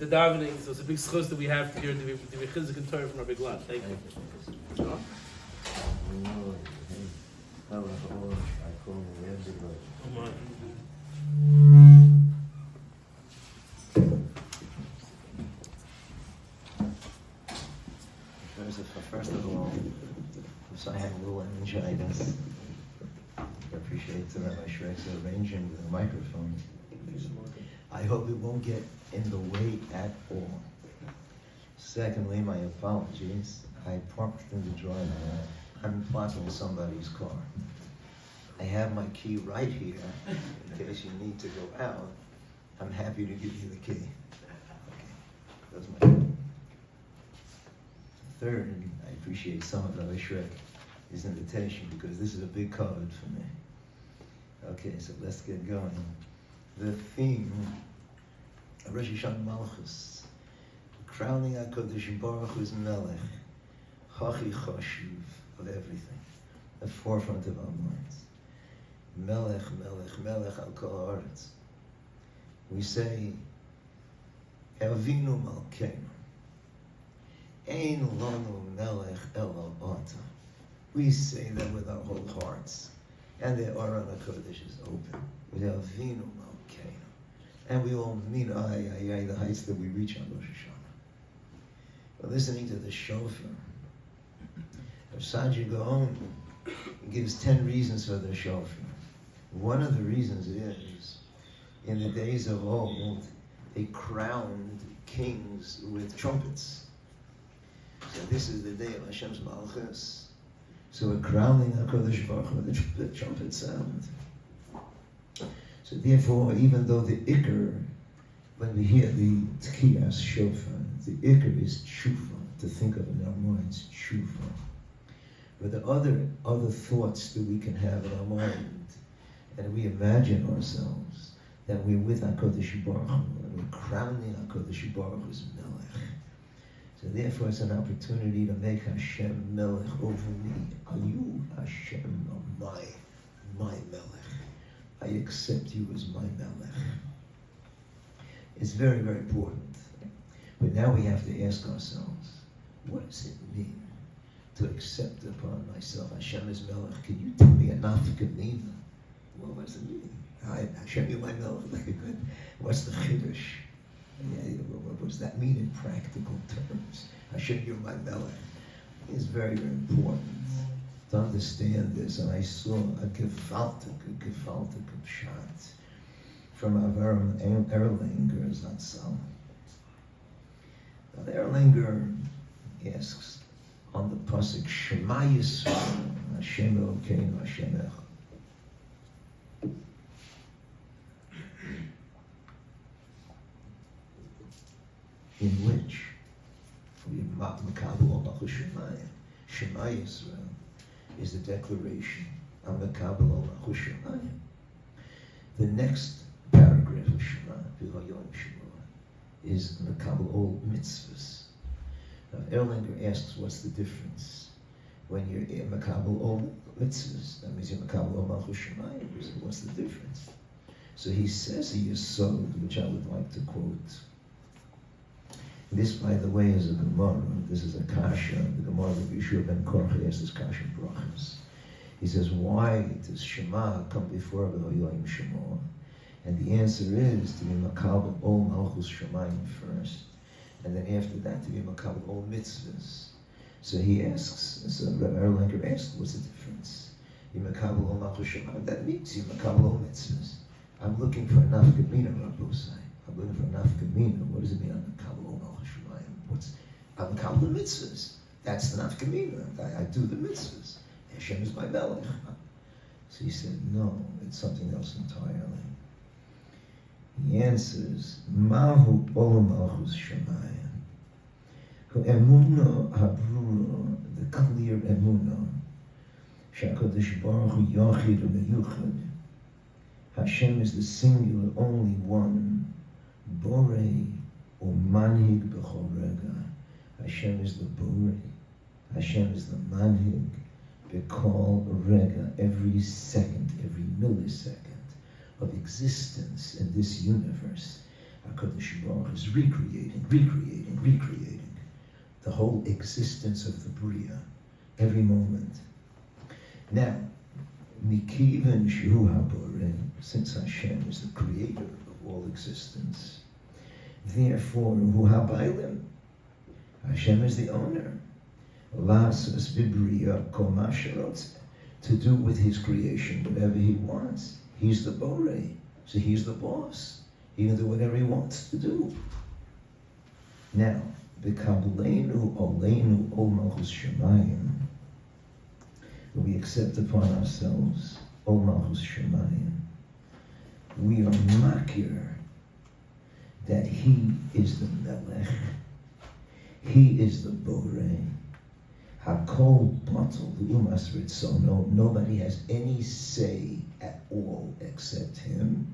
the davening. So it's a big schus that we have to hear the chizik and Torah from Rabbi Glatt. Thank you. First of all, so I had a little meningitis. I appreciate Rabbi Shrek's arranging the microphone. I hope it won't get in the way at all. Secondly, my apologies. I parked in the driveway. I'm parking somebody's car. I have my key right here in case you need to go out. I'm happy to give you the key. Okay, that's my. Third, I appreciate some of Rabbi Shrek, his invitation, because this is a big code for me. Okay, so let's get going. The theme of Rosh Hashanah Malchus, crowning HaKadosh Baruch Hu's Melech, Hachi Chashuv of everything, the forefront of our minds. Melech, Melech, Melech al Kol Haaretz. We say, Avinu Malkeinu. Ein lanu melech ela ata. We say that with our whole hearts, and the Aron HaKodesh is open. We have Avinu Malkeinu, and we all meet the heights that we reach on Rosh Hashanah. We're listening to the shofar. Rav Saji Gaon gives 10 reasons for the shofar. One of the reasons is, in the days of old, they crowned kings with trumpets. So this is the day of Hashem's Malchus. So we're crowning HaKadosh Baruch Hu with the trumpet sound. So therefore, even though the Iker, when we hear the Tkiyas Shofar, the Iker is tshuva, to think of in our minds, tshuva. But the other thoughts that we can have in our mind, and we imagine ourselves that we're with HaKadosh Baruch Hu, and we're crowning HaKadosh Baruch Hu's Melech. So therefore, it's an opportunity to make Hashem Melech over me. Are you Hashem, my Melech? I accept you as my Melech. It's very, very important. But now we have to ask ourselves, what does it mean to accept upon myself Hashem as Melech? Can you tell me a nafka mina? Well, what does it mean? Hashem, you're my Melech. Very good. What's the chiddush? What does that mean in practical terms? Hashem, you're my Melech. It's very, very important to understand this. And I saw a gewaltig shot from Avram Erlanger Zatzal. Now, Erlanger asks on the pasuk Shema Yisrael, Hashem Elokeinu, Hashem Echad. In which Shema Yisrael is the declaration of Mekabel Olach Shemayim. The next paragraph of Shema, is Mekabel Ol Mitzvahs. Now Erlanger asks, what's the difference when you're Mekabel Ol Mitzvahs? That means you're Mekabel Olach Shemayim. What's the difference? So he says a yesod, which I would like to quote. This, by the way, is a Gemara. This is a kasha. The Gemara of Yeshua ben Korcha asks this kasha brachas. He says, why does Shema come before V'hoyoyim Shema? And the answer is to be makabel ol malchus shemayim first, and then after that to be makabel ol mitzvahs. So he asks, so Rabbi Erlanger asks, what's the difference? You makabel ol malchus shemayim, that means you makabel ol mitzvahs. I'm looking for a nafka mina, Rabbi say. I'm looking for a nafka mina. What does it mean? I'm makabel ol malchus shemayim. I'm makabel the mitzvahs. That's the nafka mina. I do the mitzvahs. Hashem is my melech. So he said, no, it's something else entirely. He answers, Mahu ol malchus shemayim. Emuna habrura, the clear emuna, shakadosh baruch hu yachid u'meyuchad. Hashem is the singular, only one. Borei u'manhig b'chol rega. Hashem is the borei. Hashem is the manhig b'chol rega. Every second, every millisecond of existence in this universe, HaKadosh Baruch Hu is recreating the whole existence of the Bria, every moment. Now, Mikivan Shu HaBoreh, since Hashem is the creator of all existence, therefore, Hu HaBailim, Hashem is the owner. Lasas Bibria Kol Ma Sherotze, to do with his creation whatever he wants. He's the Borei, so he's the boss. He can do whatever he wants to do. Now, B'kableinu Oleinu Ol Malchus Shemayim, we accept upon ourselves Ol Malchus Shemayim. We are makir that he is the Melech, he is the Borei. Hakol batel v'umas ritzono. Nobody has any say at all except him.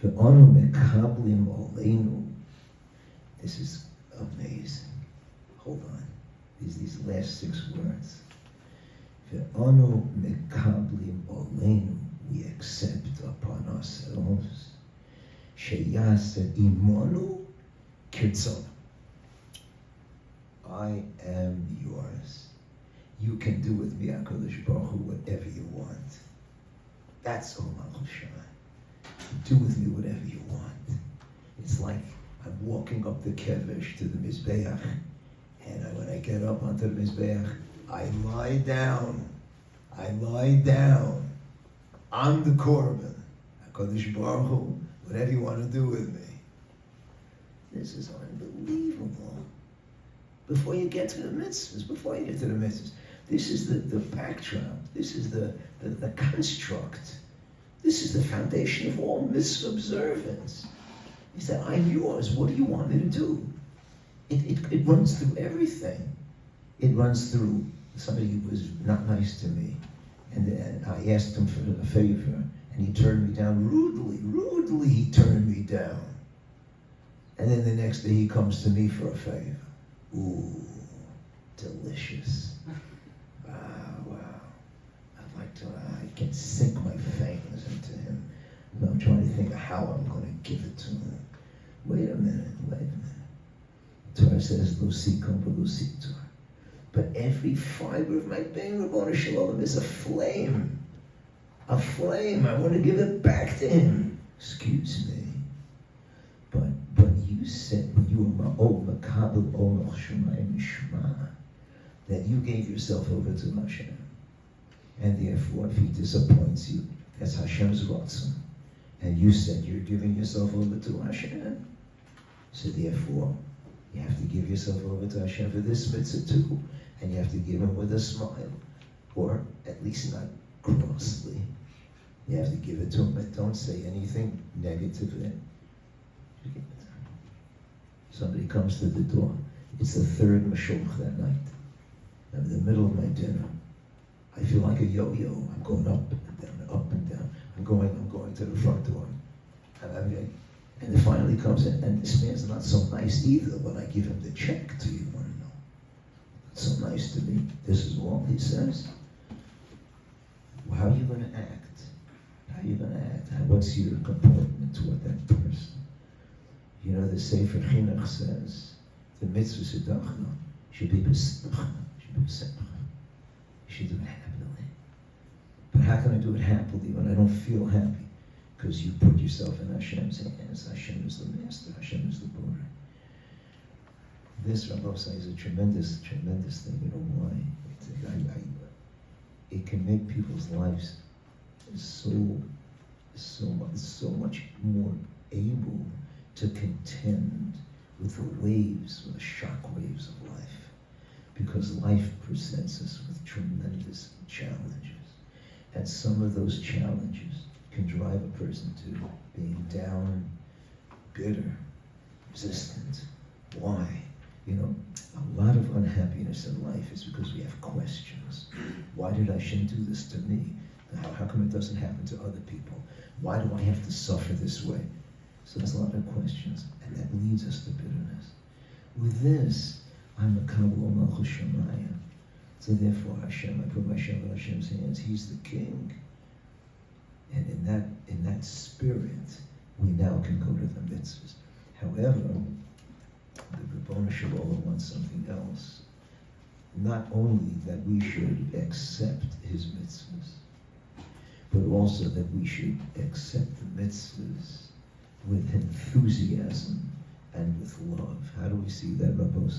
Ve'anu mekablim oleinu. This is amazing. Hold on. These last 6 words. Ve'anu mekablim oleinu. We accept upon ourselves. Sheyaseh imonu kirtzon. I am yours. You can do with me, HaKadosh Baruch Hu, whatever you want. That's Ol Malchus Shemayim. Do with me whatever you want. It's like I'm walking up the kevesh to the Mizbeach, and when I get up onto the Mizbeach, I lie down. I'm the Korban. HaKadosh Baruch Hu, whatever you want to do with me. This is unbelievable. Before you get to the mitzvahs, this is the backdrop. This is the construct. This is the foundation of all mitzvah observance. He said, I'm yours. What do you want me to do? It runs through everything. It runs through somebody who was not nice to me, and I asked him for a favor, and he turned me down rudely he turned me down. And then the next day he comes to me for a favor. Ooh, delicious. Wow. I can sink my fangs into him. I'm trying to think of how I'm going to give it to him. Wait a minute. Torah says, Lusikum Lusitor. But every fiber of my being, Rabboni Shalom, is a flame. A flame. I want to give it back to him. Excuse me. But you said when you were Makabel Ol Shemayim Shema, that you gave yourself over to Hashem. And therefore, if he disappoints you, that's Hashem's Ratzon. And you said you're giving yourself over to Hashem. So therefore, you have to give yourself over to Hashem for this mitzvah too. And you have to give him with a smile. Or at least not grossly. You have to give it to him, but don't say anything negative. Somebody comes to the door. It's the third mashulch that night. I'm in the middle of my dinner. I feel like a yo-yo. I'm going up and down. I'm going to the front door. And it finally comes in, and this man's not so nice either when I give him the check. Do you want to know? It's so nice to me. This is all he says. Well, how are you going to act? What's your comportment toward that person? You know, the Sefer Chinuch says, the mitzvah sedachna should be b'simcha. You should do it happily. But how can I do it happily when I don't feel happy? Because you put yourself in Hashem's hands. Hashem is the master. Hashem is the Borei. This, Rabbi says, is a tremendous thing. You know why? It can make people's lives so much more able to contend with the waves, with the shock waves of life. Because life presents us with tremendous challenges. And some of those challenges can drive a person to being down, bitter, resistant. Why? You know, a lot of unhappiness in life is because we have questions. Why did Hashem do this to me? How come it doesn't happen to other people? Why do I have to suffer this way? So there's a lot of questions, and that leads us to bitterness. With this, I'm a Kabul Malchus Shemayim. So therefore, Hashem, I put myself in Hashem's hands. He's the king. And in that spirit, we now can go to the mitzvahs. However, the Rebbeinu Shalom wants something else. Not only that we should accept his mitzvahs, but also that we should accept the mitzvahs with enthusiasm and with love. How do we see that, Rabbi?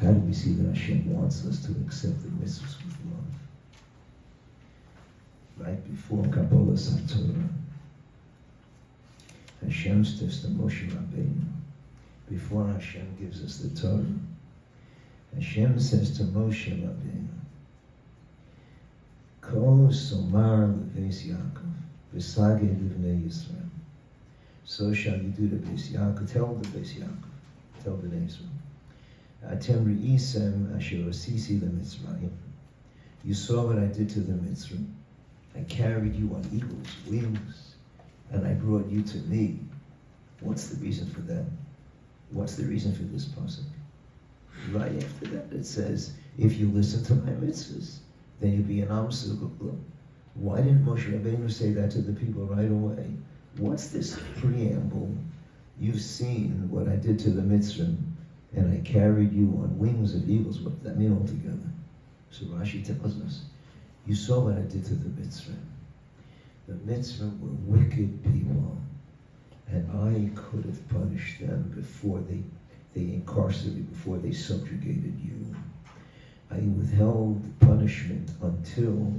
How do we see that Hashem wants us to accept the mitzvahs with love? Right before Kabbalah Satorah, Hashem says to Moshe Rabbeinu, before Hashem gives us the Torah, Hashem says to Moshe Rabbeinu, Ko somar leveis Yaakov, v'sage livnei Yisrael. So shall you do to Beis Yaakov. Tell the Beis Yaakov, tell the Israel. Atem re'isem asher osisi leMitzrayim. You saw what I did to the Mitzrayim. I carried you on eagle's wings, and I brought you to me. What's the reason for that? What's the reason for this pasuk? Right after that, it says, if you listen to my mitzvahs, then you'll be an Am Sugukla. Why didn't Moshe Rabbeinu say that to the people right away? What's this preamble? You've seen what I did to the Mitzrayim, and I carried you on wings of eagles. What does that mean altogether? So Rashi tells us, you saw what I did to the Mitzrayim. The Mitzrayim were wicked people, and I could have punished them before they incarcerated, before they subjugated you. I withheld punishment until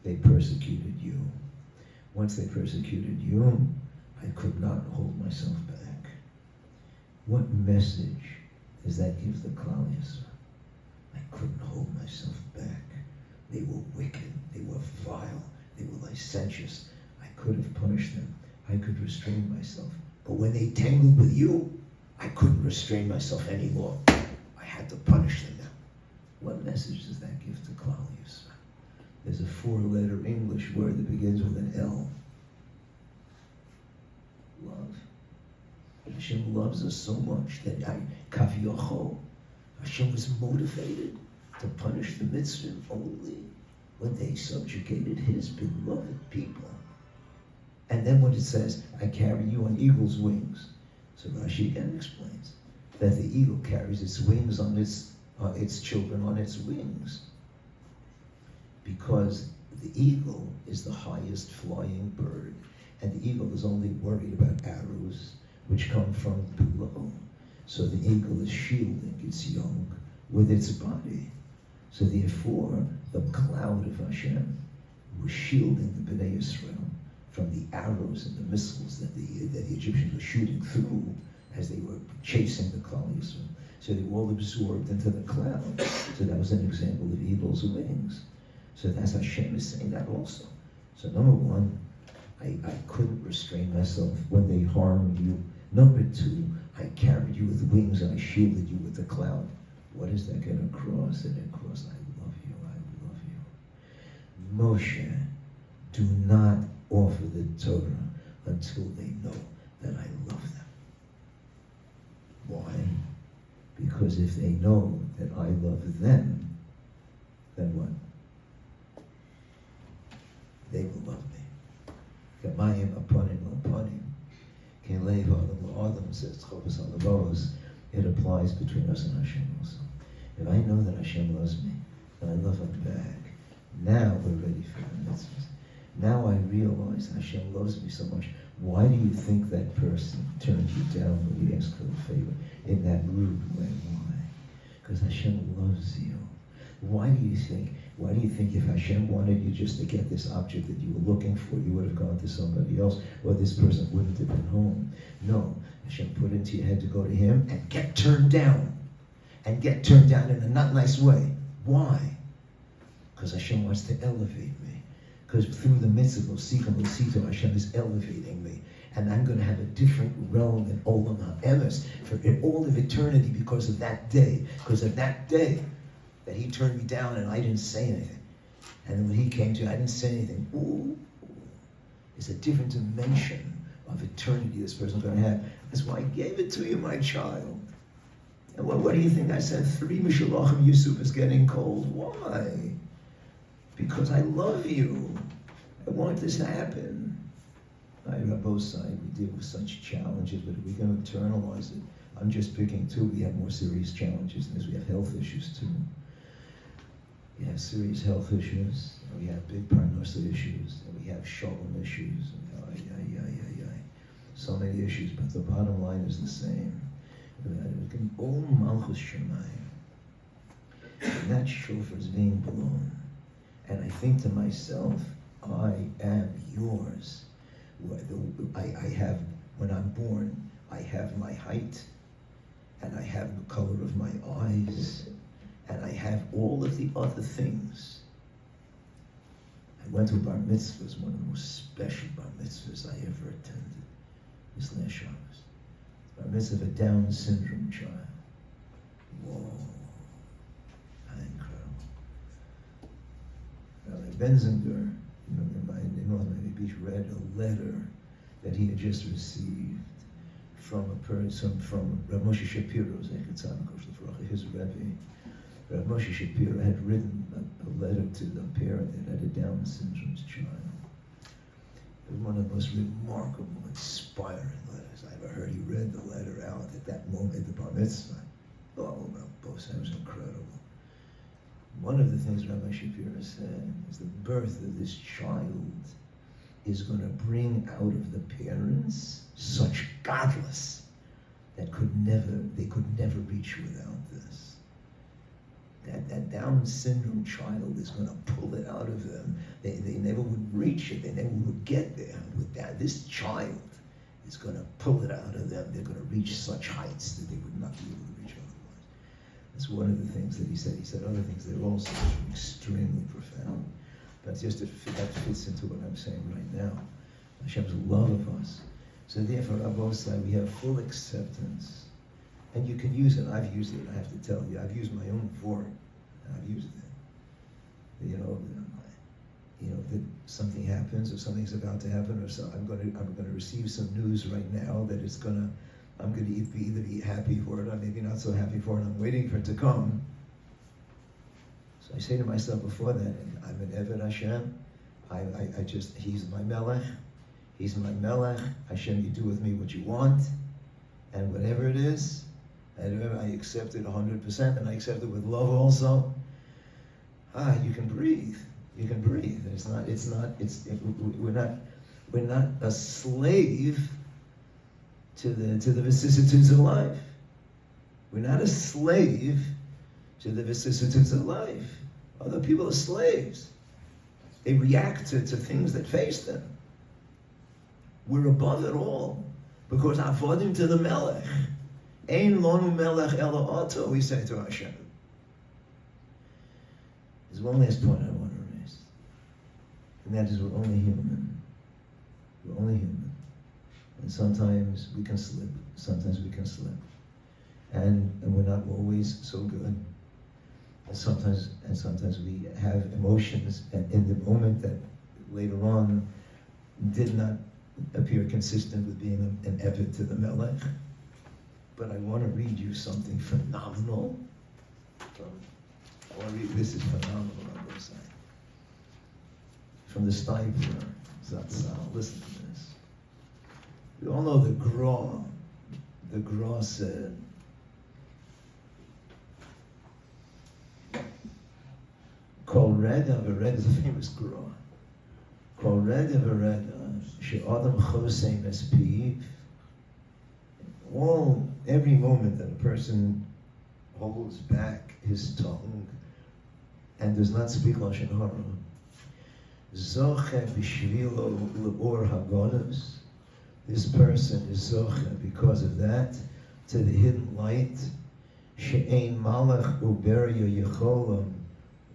they persecuted you. Once they persecuted you, I could not hold myself back. What message does that give the Klal Yisrael? I couldn't hold myself back. They were wicked, they were vile, they were licentious. I could have punished them. I could restrain myself. But when they tangled with you, I couldn't restrain myself anymore. I had to punish them now. What message does that give to Klal Yisrael? There's a 4-letter English word that begins with an L. Love. Hashem loves us so much that Hashem was motivated to punish the Mitzvahs only when they subjugated his beloved people. And then when it says, I carry you on eagle's wings, so Rashi again explains that the eagle carries its wings on its children on its wings, because the eagle is the highest flying bird, and the eagle is only worried about arrows which come from below. So the eagle is shielding its young with its body. So therefore, the cloud of Hashem was shielding the Bnei Yisrael from the arrows and the missiles that the Egyptians were shooting through as they were chasing the Klal Yisrael. So they were all absorbed into the cloud. So that was an example of eagle's wings. So that's Hashem is saying that also. So number one, I couldn't restrain myself when they harmed you. Number two, I carried you with wings and I shielded you with the cloud. What is that going to cross? And it cross, I love you, I love you. Moshe, do not offer the Torah until they know that I love them. Why? Because if they know that I love them, then what? They will love me. Kamayim aponim aponim. Kelei v'adam l'adam says Chovos HaLevavos. It applies between us and Hashem also. If I know that Hashem loves me, and I love him back, now we're ready for the mitzvahs. Now I realize Hashem loves me so much. Why do you think that person turned you down when you asked for a favor in that rude way? Why? Because Hashem loves you. Why do you think if Hashem wanted you just to get this object that you were looking for, you would have gone to somebody else, or this person wouldn't have been home? No, Hashem put into your head to go to him and get turned down. And get turned down in a not nice way. Why? Because Hashem wants to elevate me. Because through the mitzvah of Sikha L'Sito, Hashem is elevating me. And I'm going to have a different realm in Olam HaEmes for all of eternity because of that day. Because of that day that he turned me down and I didn't say anything. And then when he came to, I didn't say anything. Ooh, it's a different dimension of eternity this person's going to have. That's why I gave it to you, my child. And what do you think? I said 3 Mishalachim Yusuf is getting cold. Why? Because I love you. I want this to happen. On both sides, we deal with such challenges, but if we're going to internalize it, I'm just picking two. We have more serious challenges than this. We have health issues too. We have serious health issues, and we have big parnasa issues, and we have shalom issues. So many issues, but the bottom line is the same. All malchus shemayim. That shofar is being blown, and I think to myself, I am yours. I have, when I'm born, I have my height, and I have the color of my eyes, and I have all of the other things. I went to bar mitzvahs, one of the most special bar mitzvahs I ever attended. This last Shabbos. Bar mitzvah of a Down syndrome child. Whoa. Incredible. Rabbi Benzinger, in North Miami Beach, read a letter that he had just received from a person, from Rav Moshe Shapiro, his Rabbi. Rav Moshe Shapiro had written a letter to the parent that had a Down syndrome child. It was one of the most remarkable, inspiring letters I ever heard. He read the letter out at that moment at the bar mitzvah. Oh, both sides was incredible. One of the things Rabbi Shapiro said is the birth of this child is going to bring out of the parents such godless that they could never reach without this. That Down syndrome child is going to pull it out of them. They never would reach it. They never would get there with that. This child is going to pull it out of them. They're going to reach such heights that they would not be able to reach otherwise. That's one of the things that he said. He said other things that are also extremely profound. But just that fits into what I'm saying right now. Hashem's love of us. So therefore, on both sides, we have full acceptance. And you can use it. I've used it. I have to tell you. I've used my own fork. I've used it. That something happens, or something's about to happen, or so I'm going to receive some news right now that I'm going to either be happy for it or maybe not so happy for it. I'm waiting for it to come. So I say to myself before that, I'm an Eved Hashem. He's my Melech. He's my Melech. Hashem, you do with me what you want, and whatever it is. And I accept it 100%, and I accept it with love also. You can breathe. You can breathe. We're not a slave to the vicissitudes of life. We're not a slave to the vicissitudes of life. Other people are slaves. They react to things that face them. We're above it all because avodim to the Melech. Ein lonu melech ela oto, we say to Hashem. There's one last point I want to raise. And that is we're only human. We're only human. And sometimes we can slip. Sometimes we can slip. And we're not always so good. And sometimes we have emotions and in the moment that later on did not appear consistent with being an Eved to the Melech. But I want to read you something phenomenal. This is phenomenal on both sides. From the Steipler, Zatzal. Listen to this. We all know the Gra. The Gra said, Kol Reda V'Reda is a famous Gra. Kol Reda V'Reda, She'adam Chosein Es Piv. Every moment that a person holds back his tongue and does not speak Lashon Hara, Zoche b'shvilo l'or hagonos, this person is Zoche because of that to the hidden light. She'ein malach uberya yecholam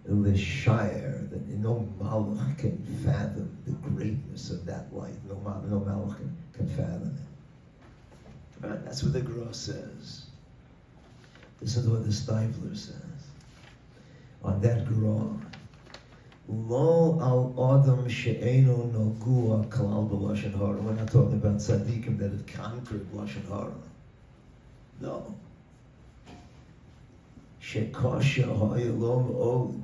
l'shayr, that no malach can fathom the greatness of that light. No malach can fathom it. Right? That's what the Gra says. This is what the Steipler says. On that Gra, Lo al adam she'eno nogua klal b'lashon hara. We're not talking about tzaddikim that have conquered lashon hara. No. She'kasha ha'yolom od.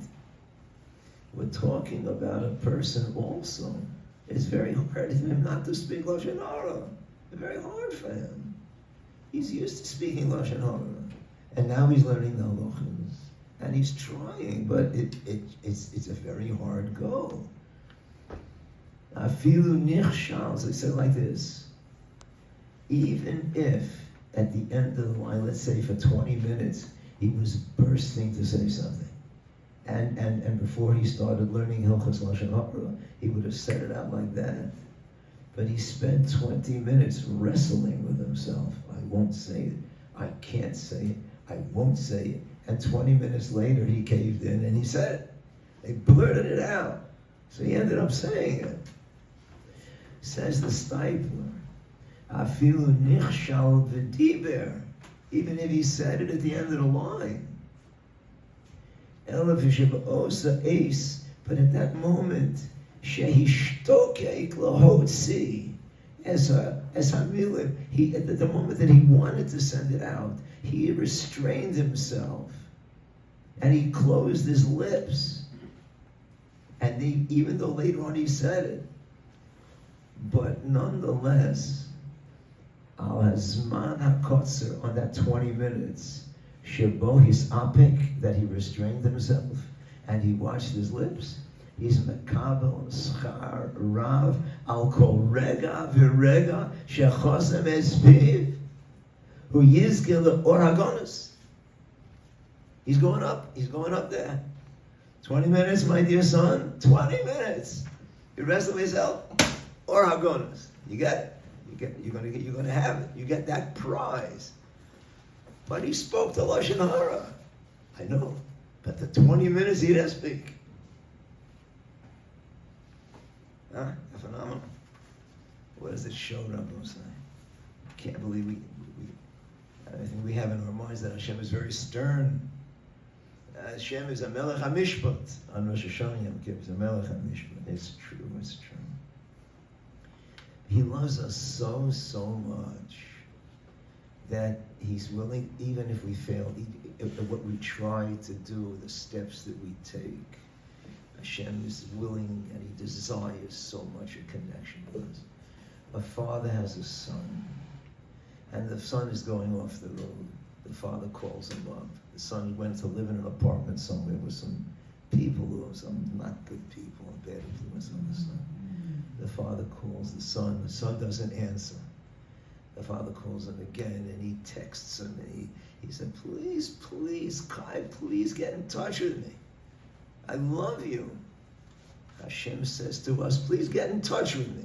We're talking about a person also. It's very hard for him not to speak Lashon Hara. It's very hard for him. He's used to speaking Lashon Hara. And now he's learning the halachas. And he's trying, but it's a very hard goal. Afilu nichshal, so he said like this. Even if at the end of the line, let's say for 20 minutes, he was bursting to say something. And before he started learning Hilchos Lashon Hara, he would have said it out like that. But he spent 20 minutes wrestling with himself. I won't say it. I can't say it. I won't say it. And 20 minutes later, he caved in and he said it. They blurted it out. So he ended up saying it. Says the Stipler, Afilu nichshal v'diber, even if he said it at the end of the line. Ela v'sheba'osa ace, but at that moment, shehishtokeik lahotzi, as hamilim, he at the moment that he wanted to send it out, he restrained himself, and he closed his lips. And even though later on he said it, but nonetheless, al hazman hakotzer, on that 20 minutes, shebo his apik, that he restrained himself, and he watched his lips, he's mekabel schar rav al kol rega v'rega shechosem espiv hu yizke or hagonos. He's going up there. 20 minutes, my dear son, 20 minutes. You wrestle with yourself, or hagonos. You get it. You're gonna have it. You get that prize. But he spoke to Lashon Hara. I know. But the 20 minutes he didn't speak. Phenomenal. What does it show, Rabbi? I can't believe I think we have in our minds that Hashem is very stern. Hashem is a melech hamishpat. On Rosh Hashanah Yom Kippur, is a melech hamishpat. It's true. He loves us so much that he's willing, even if we fail, what we try to do, the steps that we take, Hashem is willing and he desires so much a connection with us. A father has a son, and the son is going off the road. The father calls him up. The son went to live in an apartment somewhere with some people who are some not good people, a bad influence on the son. The father calls the son doesn't answer. The father calls him again and he texts him and he said, please, Kai, please get in touch with me. I love you. Hashem says to us, please get in touch with me.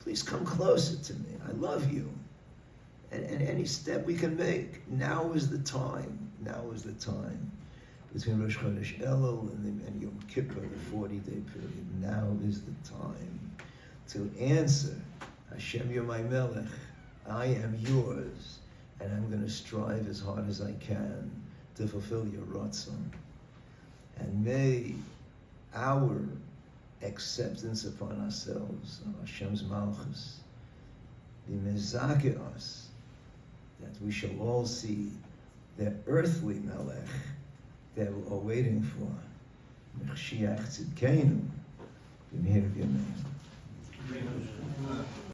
Please come closer to me. I love you. And any step we can make, now is the time. Now is the time. Between Rosh Chodesh Elul and Yom Kippur, the 40-day period, now is the time to answer, Hashem, you're my melech. I am yours, and I'm going to strive as hard as I can to fulfill your ratzon. And may our acceptance upon ourselves of Hashem's malchus be mezakeh us, that we shall all see the earthly melech that we are waiting for. Mechshiach tzidkeinu, b'meir b'yameinu.